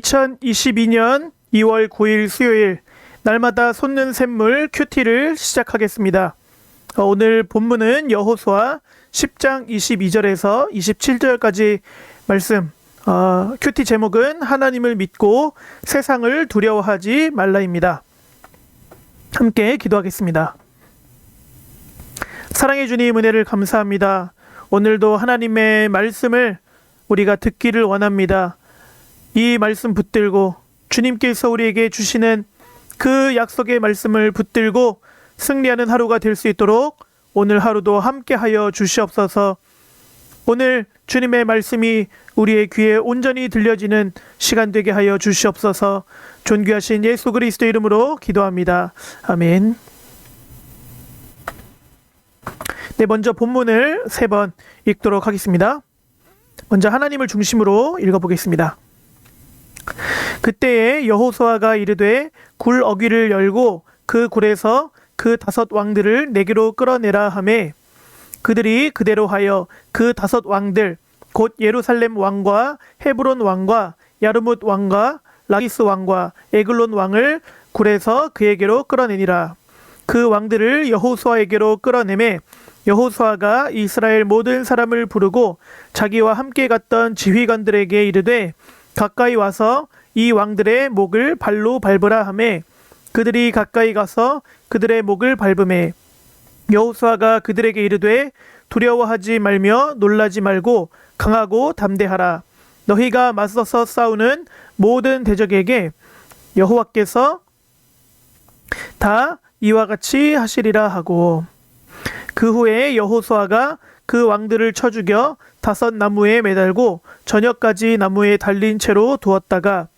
2022년 2월 9일 수요일 날마다 솟는 샘물 큐티를 시작하겠습니다. 오늘 본문은 여호수아 10장 22절에서 27절까지 말씀. 큐티 제목은 하나님을 믿고 세상을 두려워하지 말라입니다. 함께 기도하겠습니다. 사랑해 주님, 은혜를 감사합니다. 오늘도 하나님의 말씀을 우리가 듣기를 원합니다. 이 말씀 붙들고 주님께서 우리에게 주시는 그 약속의 말씀을 붙들고 승리하는 하루가 될 수 있도록 오늘 하루도 함께하여 주시옵소서. 오늘 주님의 말씀이 우리의 귀에 온전히 들려지는 시간 되게 하여 주시옵소서. 존귀하신 예수 그리스도 이름으로 기도합니다. 아멘. 네, 먼저 본문을 3번 읽도록 하겠습니다. 먼저 하나님을 중심으로 읽어보겠습니다. 그때에 여호수아가 이르되 굴 어귀를 열고 그 굴에서 그 5 왕들을 내게로 끌어내라 하매 그들이 그대로 하여 그 5 왕들 곧 예루살렘 왕과 헤브론 왕과 야르뭇 왕과 라기스 왕과 에글론 왕을 굴에서 그에게로 끌어내니라. 그 왕들을 여호수아에게로 끌어내매 여호수아가 이스라엘 모든 사람을 부르고 자기와 함께 갔던 지휘관들에게 이르되 가까이 와서 이 왕들의 목을 발로 밟으라 하매 그들이 가까이 가서 그들의 목을 밟으매 여호수아가 그들에게 이르되 두려워하지 말며 놀라지 말고 강하고 담대하라. 너희가 맞서서 싸우는 모든 대적에게 여호와께서 다 이와 같이 하시리라 하고 그 후에 여호수아가 그 왕들을 쳐 죽여 5 나무에 매달고 저녁까지 나무에 달린 채로 두었다가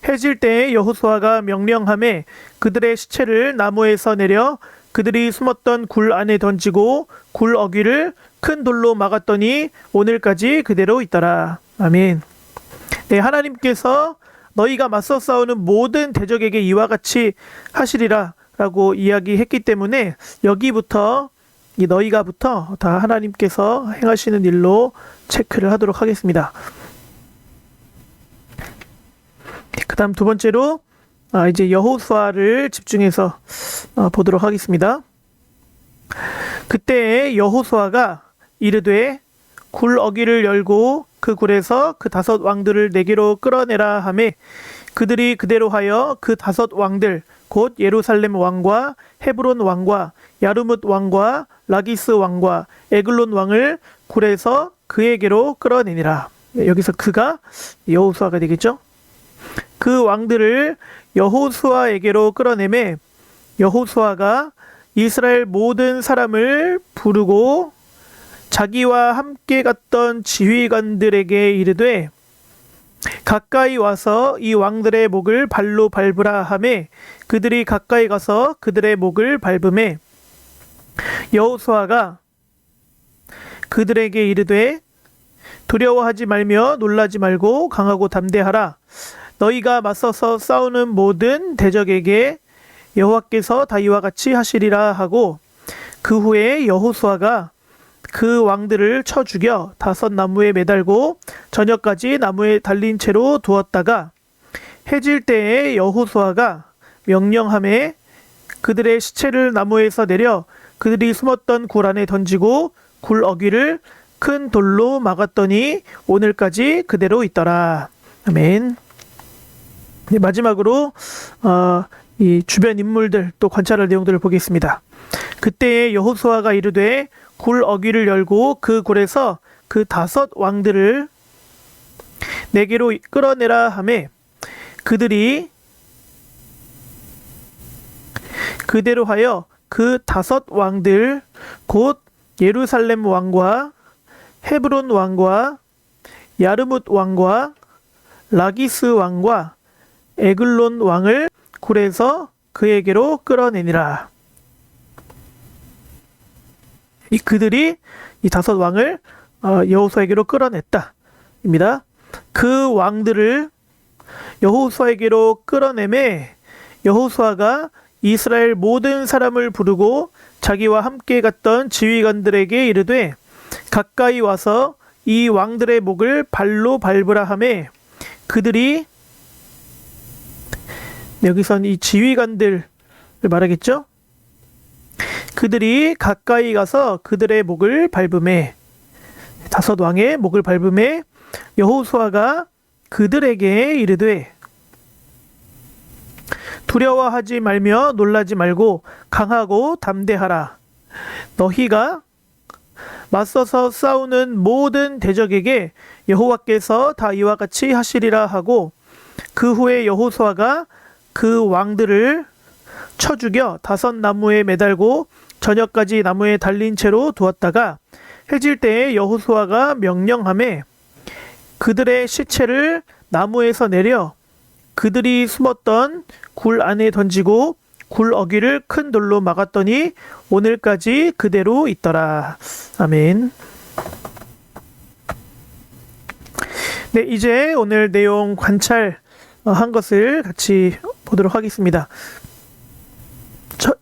해질 때에 여호수아가 명령하매 그들의 시체를 나무에서 내려 그들이 숨었던 굴 안에 던지고 굴 어귀를 큰 돌로 막았더니 오늘까지 그대로 있더라. 아멘. 네, 하나님께서 너희가 맞서 싸우는 모든 대적에게 이와 같이 하시리라 라고 이야기했기 때문에 여기부터 이 너희가부터 다 하나님께서 행하시는 일로 체크를 하도록 하겠습니다. 그 다음 2번째로 이제 여호수아를 집중해서 보도록 하겠습니다. 그때 여호수아가 이르되 굴 어귀를 열고 그 굴에서 그 5 왕들을 내게로 끌어내라 하매 그들이 그대로 하여 그 5 왕들 곧 예루살렘 왕과 헤브론 왕과 야르뭇 왕과 라기스 왕과 에글론 왕을 굴에서 그에게로 끌어내니라. 여기서 그가 여호수아가 되겠죠. 그 왕들을 여호수아에게로 끌어내매 여호수아가 이스라엘 모든 사람을 부르고 자기와 함께 갔던 지휘관들에게 이르되 가까이 와서 이 왕들의 목을 발로 밟으라 하매 그들이 가까이 가서 그들의 목을 밟으매 여호수아가 그들에게 이르되 두려워하지 말며 놀라지 말고 강하고 담대하라. 너희가 맞서서 싸우는 모든 대적에게 여호와께서 다 이와 같이 하시리라 하고 그 후에 여호수아가 그 왕들을 쳐 죽여 5 나무에 매달고 저녁까지 나무에 달린 채로 두었다가 해질 때에 여호수아가 명령하매 그들의 시체를 나무에서 내려 그들이 숨었던 굴 안에 던지고 굴 어귀를 큰 돌로 막았더니 오늘까지 그대로 있더라. 아멘. 네, 마지막으로 이 주변 인물들 또 관찰할 내용들을 보겠습니다. 그때에 여호수아가 이르되 굴 어귀를 열고 그 굴에서 그 5 왕들을 내게로 끌어내라 하매 그들이 그대로 하여 그 5 왕들 곧 예루살렘 왕과 헤브론 왕과 야르뭇 왕과 라기스 왕과 에글론 왕을 굴에서 그에게로 끌어내니라. 그들이 이 5 왕을 여호수아에게로 끌어냈다 입니다. 그 왕들을 여호수아에게로 끌어내매 여호수아가 이스라엘 모든 사람을 부르고 자기와 함께 갔던 지휘관들에게 이르되 가까이 와서 이 왕들의 목을 발로 밟으라 하매 그들이 여기선 이 지휘관들을 말하겠죠. 그들이 가까이 가서 그들의 목을 밟음에, 다섯 왕의 목을 밟음에 여호수아가 그들에게 이르되 두려워하지 말며 놀라지 말고 강하고 담대하라. 너희가 맞서서 싸우는 모든 대적에게 여호와께서 다 이와 같이 하시리라 하고, 그 후에 여호수아가 그 왕들을 쳐 죽여 다섯 나무에 매달고 저녁까지 나무에 달린 채로 두었다가 해질 때에 여호수아가 명령하매 그들의 시체를 나무에서 내려 그들이 숨었던 굴 안에 던지고 굴 어귀를 큰 돌로 막았더니 오늘까지 그대로 있더라. 아멘. 네, 이제 오늘 내용 관찰한 것을 같이 보도록 하겠습니다.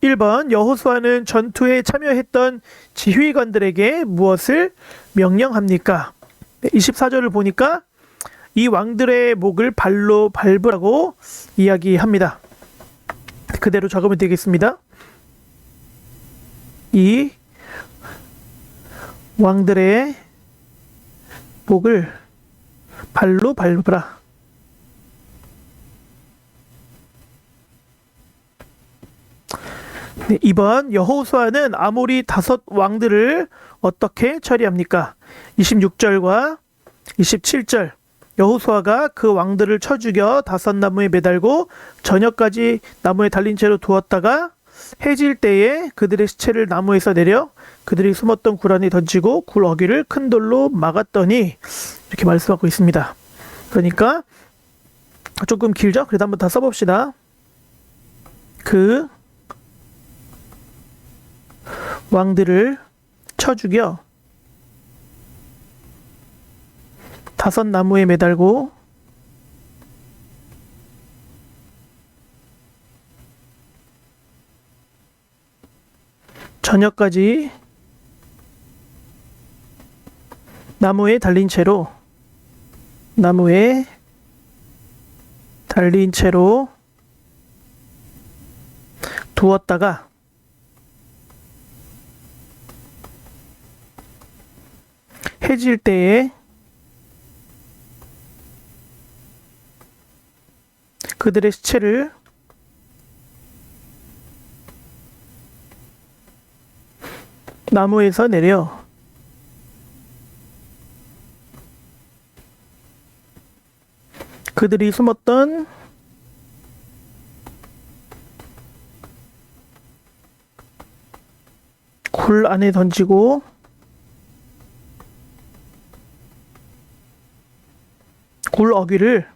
1번, 여호수아는 전투에 참여했던 지휘관들에게 무엇을 명령합니까? 24절을 보니까 이 왕들의 목을 발로 밟으라고 이야기합니다. 그대로 적으면 되겠습니다. 이 왕들의 목을 발로 밟으라. 네, 2번, 여호수아는 아모리 다섯 왕들을 어떻게 처리합니까? 26절과 27절, 여호수아가 그 왕들을 쳐 죽여 다섯 나무에 매달고 저녁까지 나무에 달린 채로 두었다가 해질 때에 그들의 시체를 나무에서 내려 그들이 숨었던 굴 안에 던지고 굴 어귀를 큰 돌로 막았더니, 이렇게 말씀하고 있습니다. 그러니까 조금 길죠? 그래도 한번 다 써봅시다. 그 왕들을 쳐 죽여 다섯 나무에 매달고 저녁까지 나무에 달린 채로 두었다가 해질 때에 그들의 시체를 나무에서 내려 그들이 숨었던 굴 안에 던지고 굴 어귀를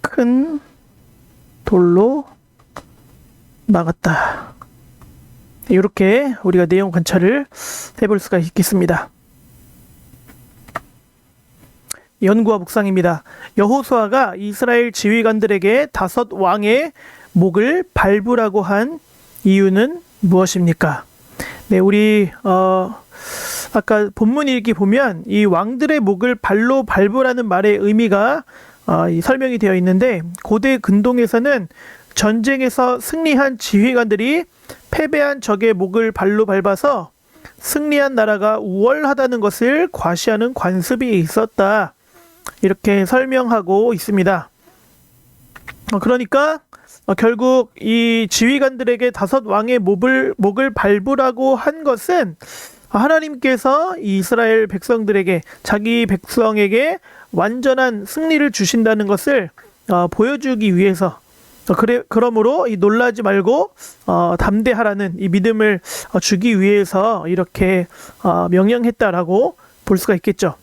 큰 돌로 막았다. 이렇게 우리가 내용 관찰을 해볼 수가 있겠습니다. 연구와 묵상입니다. 여호수아가 이스라엘 지휘관들에게 다섯 왕의 목을 밟으라고 한 이유는 무엇입니까? 네, 우리 아까 본문 읽기 보면 이 왕들의 목을 발로 밟으라는 말의 의미가 설명이 되어 있는데, 고대 근동에서는 전쟁에서 승리한 지휘관들이 패배한 적의 목을 발로 밟아서 승리한 나라가 우월하다는 것을 과시하는 관습이 있었다, 이렇게 설명하고 있습니다. 그러니까 결국 이 지휘관들에게 다섯 왕의 목을 밟으라고 한 것은 하나님께서 이스라엘 백성들에게, 자기 백성에게 완전한 승리를 주신다는 것을 보여주기 위해서, 그러므로 이 놀라지 말고 담대하라는 이 믿음을 주기 위해서 이렇게 명령했다라고 볼 수가 있겠죠.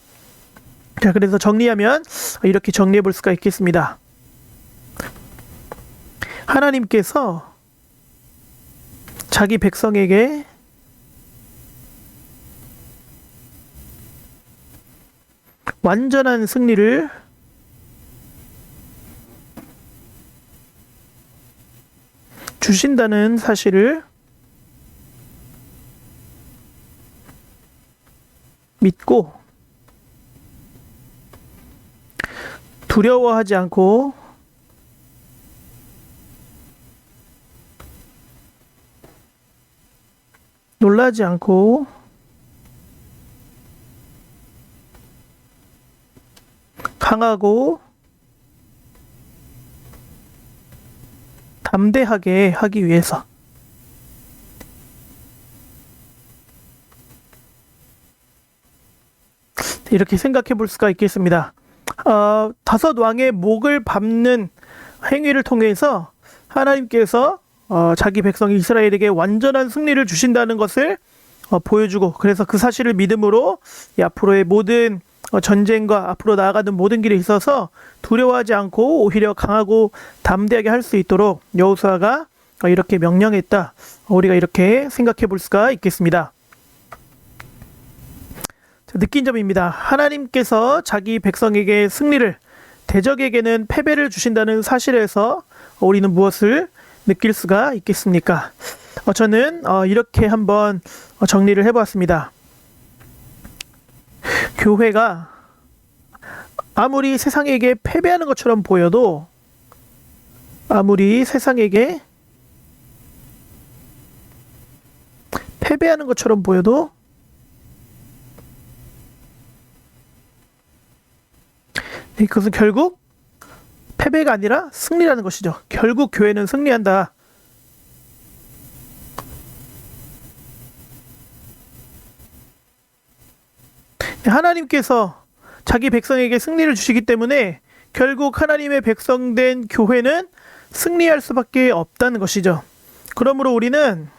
자, 그래서 정리하면 이렇게 정리해 볼 수가 있겠습니다. 하나님께서 자기 백성에게 완전한 승리를 주신다는 사실을 믿고 두려워하지 않고 놀라지 않고 강하고 담대하게 하기 위해서. 이렇게 생각해 볼 수가 있겠습니다. 다섯 왕의 목을 밟는 행위를 통해서 하나님께서 자기 백성 이스라엘에게 완전한 승리를 주신다는 것을 보여주고, 그래서 그 사실을 믿음으로 이 앞으로의 모든 전쟁과 앞으로 나아가는 모든 길에 있어서 두려워하지 않고 오히려 강하고 담대하게 할 수 있도록 여호수아가 이렇게 명령했다. 우리가 이렇게 생각해 볼 수가 있겠습니다. 느낀 점입니다. 하나님께서 자기 백성에게 승리를, 대적에게는 패배를 주신다는 사실에서 우리는 무엇을 느낄 수가 있겠습니까? 저는 이렇게 한번 정리를 해보았습니다. 교회가 아무리 세상에게 패배하는 것처럼 보여도, 아무리 세상에게 패배하는 것처럼 보여도 그것은 결국 패배가 아니라 승리라는 것이죠. 결국 교회는 승리한다. 하나님께서 자기 백성에게 승리를 주시기 때문에 결국 하나님의 백성된 교회는 승리할 수밖에 없다는 것이죠. 그러므로 우리는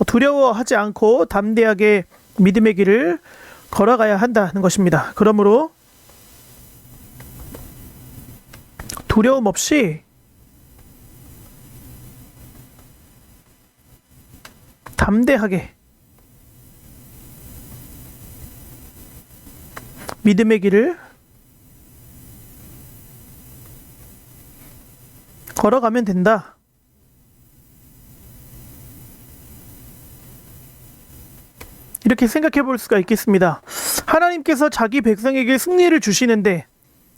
두려워하지 않고 담대하게 믿음의 길을 걸어가야 한다는 것입니다. 그러므로 두려움 없이 담대하게 믿음의 길을 걸어가면 된다. 이렇게 생각해 볼 수가 있겠습니다. 하나님께서 자기 백성에게 승리를 주시는데,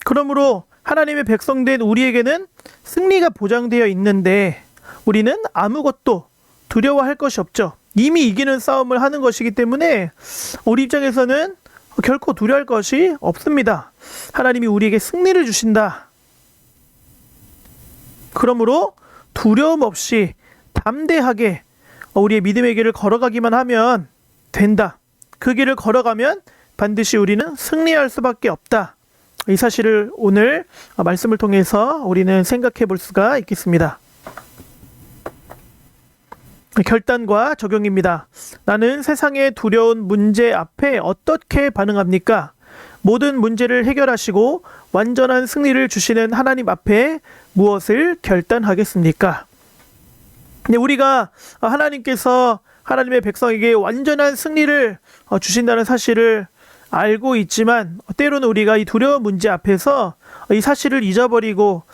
그러므로 하나님의 백성된 우리에게는 승리가 보장되어 있는데 우리는 아무것도 두려워할 것이 없죠. 이미 이기는 싸움을 하는 것이기 때문에 우리 입장에서는 결코 두려워할 것이 없습니다. 하나님이 우리에게 승리를 주신다. 그러므로 두려움 없이 담대하게 우리의 믿음의 길을 걸어가기만 하면 된다. 그 길을 걸어가면 반드시 우리는 승리할 수밖에 없다. 이 사실을 오늘 말씀을 통해서 우리는 생각해 볼 수가 있겠습니다. 결단과 적용입니다. 나는 세상의 두려운 문제 앞에 어떻게 반응합니까? 모든 문제를 해결하시고 완전한 승리를 주시는 하나님 앞에 무엇을 결단하겠습니까? 우리가 하나님께서 하나님의 백성에게 완전한 승리를 주신다는 사실을 알고 있지만 때로는 우리가 이 두려운 문제 앞에서 이 사실을 잊어버리고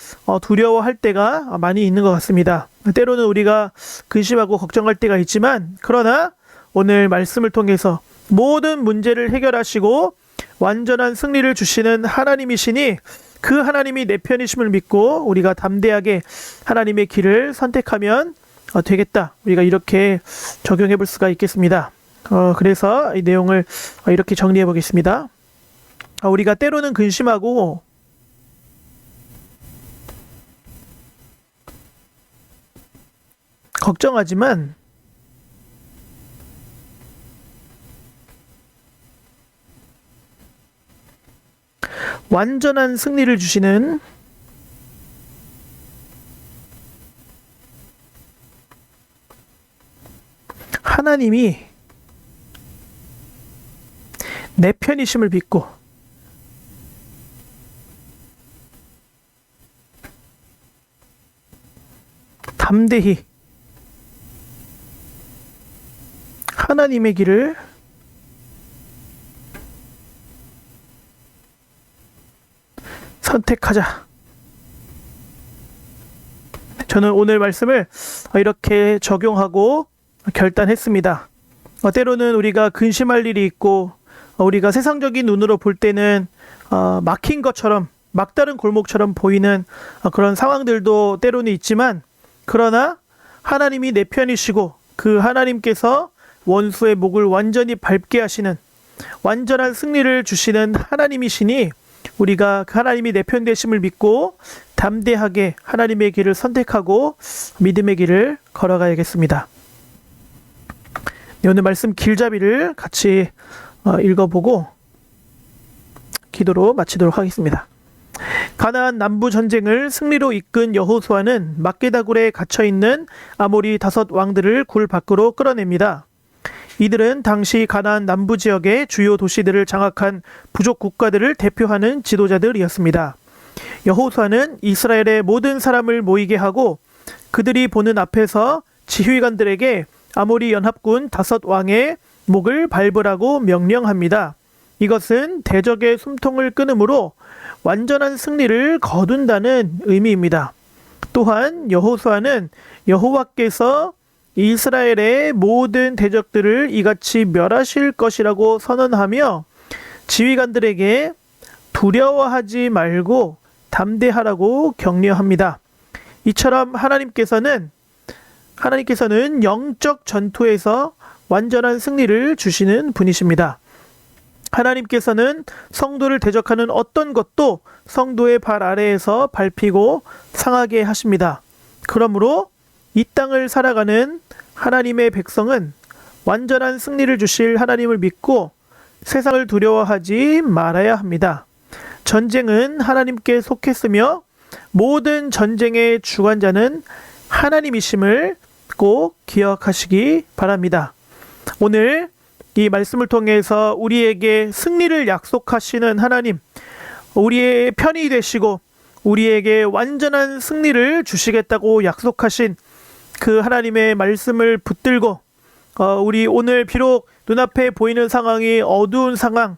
두려워할 때가 많이 있는 것 같습니다. 때로는 우리가 근심하고 걱정할 때가 있지만, 그러나 오늘 말씀을 통해서 모든 문제를 해결하시고 완전한 승리를 주시는 하나님이시니 그 하나님이 내 편이심을 믿고 우리가 담대하게 하나님의 길을 선택하면 되겠다. 우리가 이렇게 적용해 볼 수가 있겠습니다. 그래서 이 내용을 이렇게 정리해 보겠습니다. 우리가 때로는 근심하고 걱정하지만 완전한 승리를 주시는 하나님이 내 편이심을 믿고 담대히 하나님의 길을 선택하자. 저는 오늘 말씀을 이렇게 적용하고 결단했습니다. 때로는 우리가 근심할 일이 있고 우리가 세상적인 눈으로 볼 때는 막힌 것처럼 막다른 골목처럼 보이는 그런 상황들도 때로는 있지만, 그러나 하나님이 내 편이시고 그 하나님께서 원수의 목을 완전히 밟게 하시는 완전한 승리를 주시는 하나님이시니, 우리가 그 하나님이 내 편 되심을 믿고 담대하게 하나님의 길을 선택하고 믿음의 길을 걸어가야겠습니다. 네, 오늘 말씀 길잡이를 같이 읽어보고 기도로 마치도록 하겠습니다. 가나안 남부 전쟁을 승리로 이끈 여호수아는 막게다굴에 갇혀있는 아모리 5 왕들을 굴 밖으로 끌어냅니다. 이들은 당시 가나안 남부 지역의 주요 도시들을 장악한 부족 국가들을 대표하는 지도자들이었습니다. 여호수아는 이스라엘의 모든 사람을 모이게 하고 그들이 보는 앞에서 지휘관들에게 아모리 연합군 5 왕의 목을 밟으라고 명령합니다. 이것은 대적의 숨통을 끊음으로 완전한 승리를 거둔다는 의미입니다. 또한 여호수아는 여호와께서 이스라엘의 모든 대적들을 이같이 멸하실 것이라고 선언하며 지휘관들에게 두려워하지 말고 담대하라고 격려합니다. 이처럼 하나님께서는 영적 전투에서 완전한 승리를 주시는 분이십니다. 하나님께서는 성도를 대적하는 어떤 것도 성도의 발 아래에서 밟히고 상하게 하십니다. 그러므로 이 땅을 살아가는 하나님의 백성은 완전한 승리를 주실 하나님을 믿고 세상을 두려워하지 말아야 합니다. 전쟁은 하나님께 속했으며 모든 전쟁의 주관자는 하나님이심을 꼭 기억하시기 바랍니다. 오늘 이 말씀을 통해서 우리에게 승리를 약속하시는 하나님, 우리의 편이 되시고 우리에게 완전한 승리를 주시겠다고 약속하신 그 하나님의 말씀을 붙들고 우리 오늘 비록 눈앞에 보이는 상황이 어두운 상황,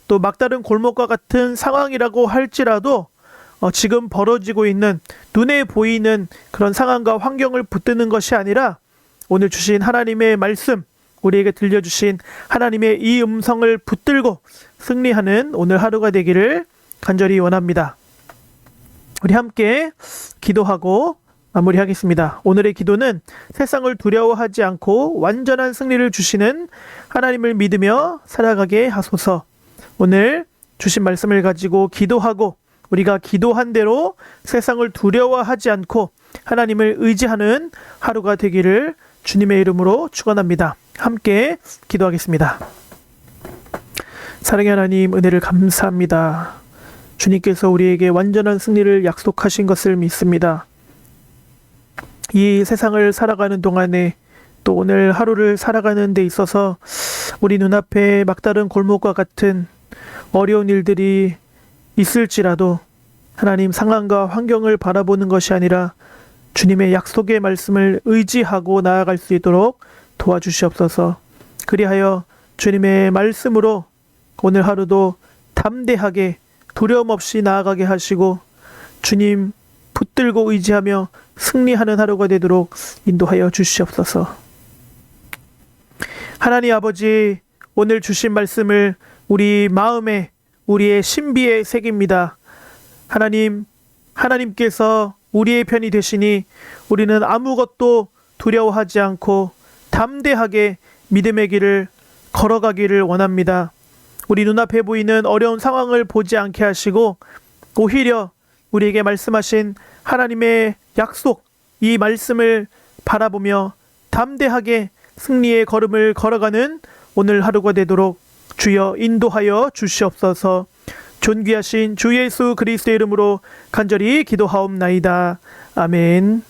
또 막다른 골목과 같은 상황이라고 할지라도 지금 벌어지고 있는 눈에 보이는 그런 상황과 환경을 붙드는 것이 아니라 오늘 주신 하나님의 말씀, 우리에게 들려주신 하나님의 이 음성을 붙들고 승리하는 오늘 하루가 되기를 간절히 원합니다. 우리 함께 기도하고 마무리하겠습니다. 오늘의 기도는 세상을 두려워하지 않고 완전한 승리를 주시는 하나님을 믿으며 살아가게 하소서. 오늘 주신 말씀을 가지고 기도하고 우리가 기도한 대로 세상을 두려워하지 않고 하나님을 의지하는 하루가 되기를 주님의 이름으로 축원합니다. 함께 기도하겠습니다. 사랑의 하나님, 은혜를 감사합니다. 주님께서 우리에게 완전한 승리를 약속하신 것을 믿습니다. 이 세상을 살아가는 동안에 또 오늘 하루를 살아가는 데 있어서 우리 눈앞에 막다른 골목과 같은 어려운 일들이 있을지라도 하나님, 상황과 환경을 바라보는 것이 아니라 주님의 약속의 말씀을 의지하고 나아갈 수 있도록 도와주시옵소서. 그리하여 주님의 말씀으로 오늘 하루도 담대하게 두려움 없이 나아가게 하시고 주님 붙들고 의지하며 승리하는 하루가 되도록 인도하여 주시옵소서. 하나님 아버지, 오늘 주신 말씀을 우리 마음에, 우리의 신비에 새깁니다. 하나님께서 우리의 편이 되시니 우리는 아무것도 두려워하지 않고 담대하게 믿음의 길을 걸어가기를 원합니다. 우리 눈앞에 보이는 어려운 상황을 보지 않게 하시고 오히려 우리에게 말씀하신 하나님의 약속, 이 말씀을 바라보며 담대하게 승리의 걸음을 걸어가는 오늘 하루가 되도록 주여 인도하여 주시옵소서. 존귀하신 주 예수 그리스도의 이름으로 간절히 기도하옵나이다. 아멘.